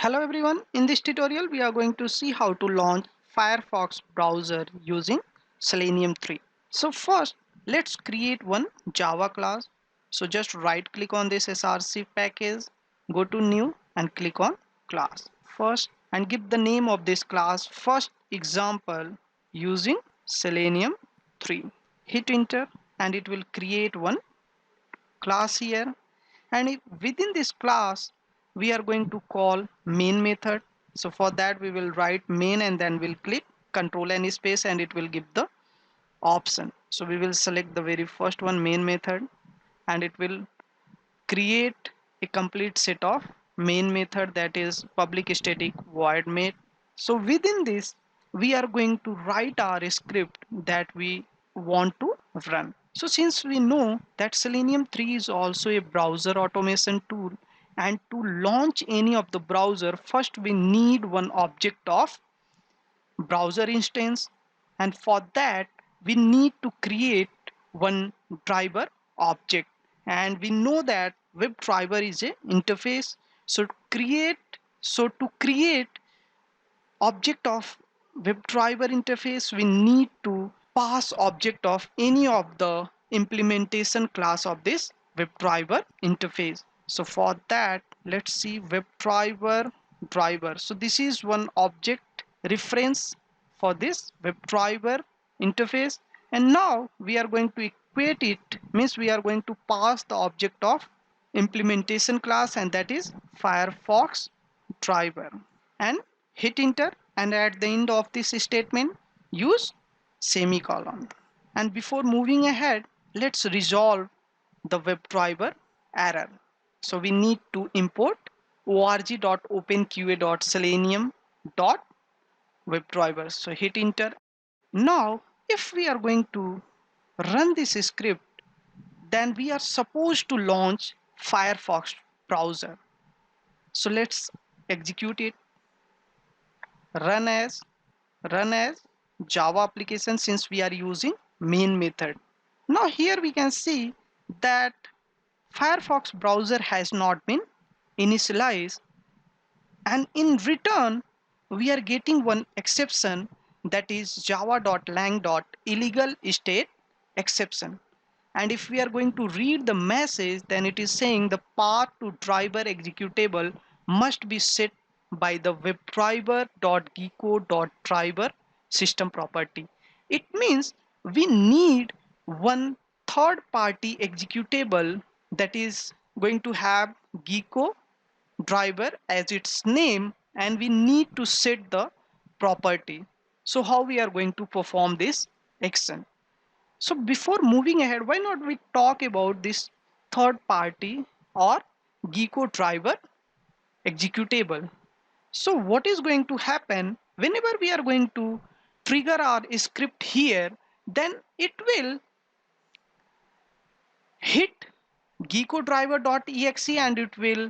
Hello everyone, in this tutorial we are going to see how to launch Firefox browser using Selenium 3. So first let's create one Java class. So just right click on this src package, go to new and click on class first and give the name of this class first example using Selenium 3. Hit enter and it will create one class here, and if within this class we are going to call main method. So for that we will write main and then we'll click control any space and it will give the option. So we will select the very first one, main method, and it will create a complete set of main method, that is public static void main. So within this we are going to write our script that we want to run. So since we know that Selenium 3 is also a browser automation tool, and to launch any of the browser first we need one object of browser instance, and for that we need to create one driver object, and we know that WebDriver is a interface. So to create object of WebDriver interface we need to pass object of any of the implementation class of this WebDriver interface. So for that let's see WebDriver driver. So this is one object reference for this WebDriver interface, and now we are going to equate it, means we are going to pass the object of implementation class, and that is Firefox driver, and hit enter, and at the end of this statement use semicolon. And before moving ahead, let's resolve the WebDriver error. So we need to import org.openqa.selenium.webdriver. So hit enter. Now if we are going to run this script, then we are supposed to launch Firefox browser. So let's execute it. Run as run as Java application, since we are using main method. Now here we can see that Firefox browser has not been initialized, and in return we are getting one exception, that is java.lang.illegal state exception. And if we are going to read the message, then it is saying the path to driver executable must be set by the webdriver.gecko.driver system property. It means we need one third party executable that is going to have gecko driver as its name, and we need to set the property. So how we are going to perform this action? So before moving ahead, why not we talk about this third party or gecko driver executable? So what is going to happen whenever we are going to trigger our script here, then it will hit gecko driver.exe and it will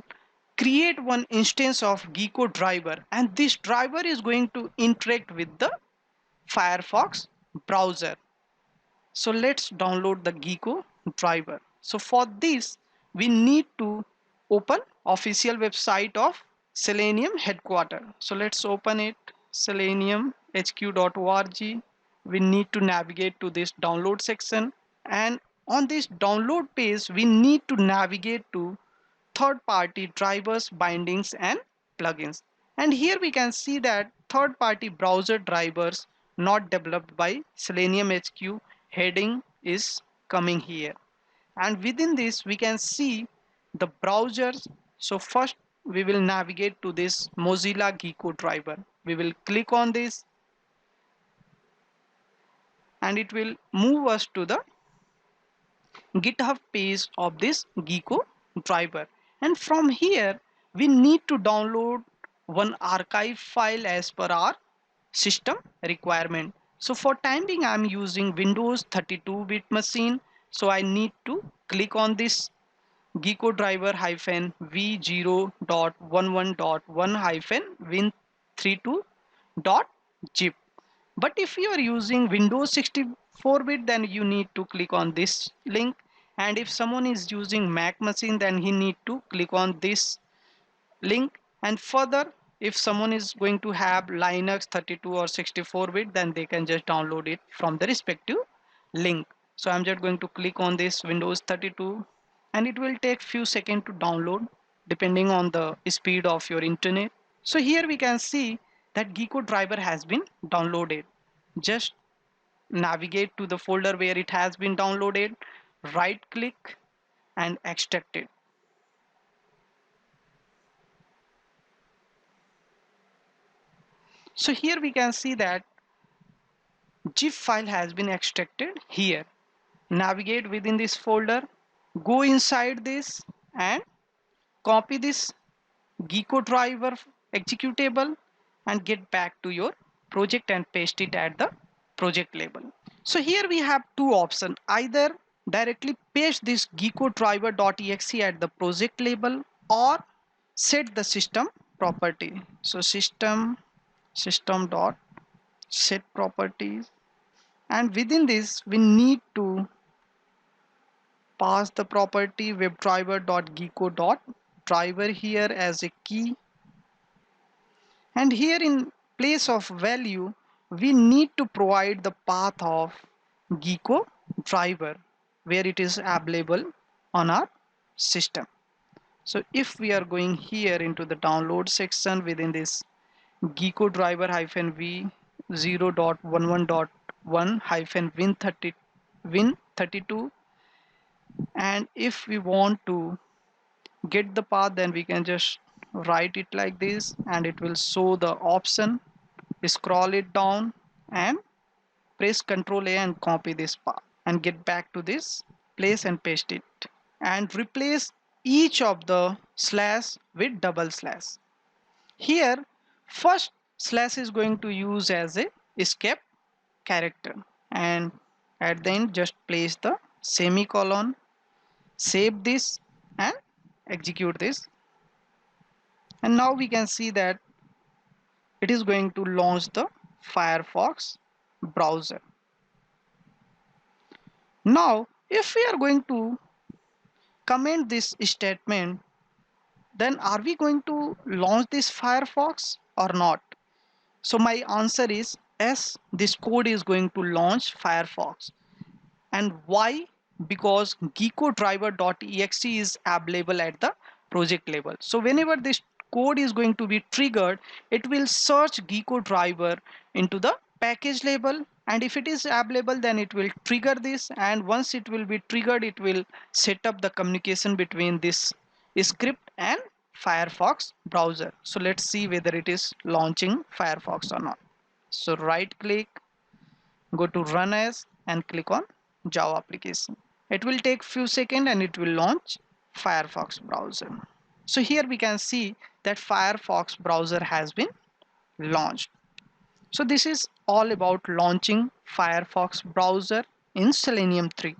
create one instance of gecko driver, and this driver is going to interact with the Firefox browser. So let's download the gecko driver. So for this we need to open official website of Selenium headquarter. So let's open it, seleniumhq.org. We need to navigate to this download section, and on this download page we need to navigate to third-party drivers, bindings and plugins. And here we can see that third-party browser drivers not developed by Selenium HQ heading is coming here. And within this we can see the browsers. So first we will navigate to this Mozilla Gecko driver. We will click on this and it will move us to the GitHub page of this Gecko driver, and from here we need to download one archive file as per our system requirement. So for time being I'm using Windows 32-bit machine, so I need to click on this Gecko driver -v0.11.1 -win32.zip. But if you are using Windows 64-bit, then you need to click on this link, and if someone is using Mac machine, then he need to click on this link, and further if someone is going to have Linux 32 or 64-bit, then they can just download it from the respective link. So I'm just going to click on this Windows 32, and it will take few seconds to download depending on the speed of your internet. So here we can see that Geeko driver has been downloaded. Just navigate to the folder where it has been downloaded, right click and extract it. So here we can see that zip file has been extracted here. Navigate within this folder, go inside this and copy this Geeko driver executable and get back to your project and paste it at the project label. So here we have two options: either directly paste this Geeko driver.exe at the project label, or set the system property. So system dot set properties, and within this we need to pass the property webdriver.geeko.driver here as a key, and here in place of value we need to provide the path of Geeko driver where it is available on our system. So if we are going here into the download section within this Geeko driver -v 0.11.1 -win32, and if we want to get the path, then we can just write it like this and it will show the option. Scroll it down and press Ctrl A and copy this path and get back to this place and paste it, and replace each of the slash with double slash. Here first slash is going to use as a escape character, and at the end just place the semicolon, save this and execute this, and now we can see that it is going to launch the Firefox browser. Now if we are going to comment this statement, then are we going to launch this Firefox or not? So my answer is yes, this code is going to launch Firefox. And why? Because Geeko driver.exe is available at the project level. So whenever this code is going to be triggered, it will search Geeko driver into the package level, and if it is available then it will trigger this, and once it will be triggered it will set up the communication between this script and Firefox browser. So let's see whether it is launching Firefox or not. So right click, go to run as and click on Java application. It will take few seconds and it will launch Firefox browser. So here we can see that Firefox browser has been launched. So this is all about launching Firefox browser in Selenium 3.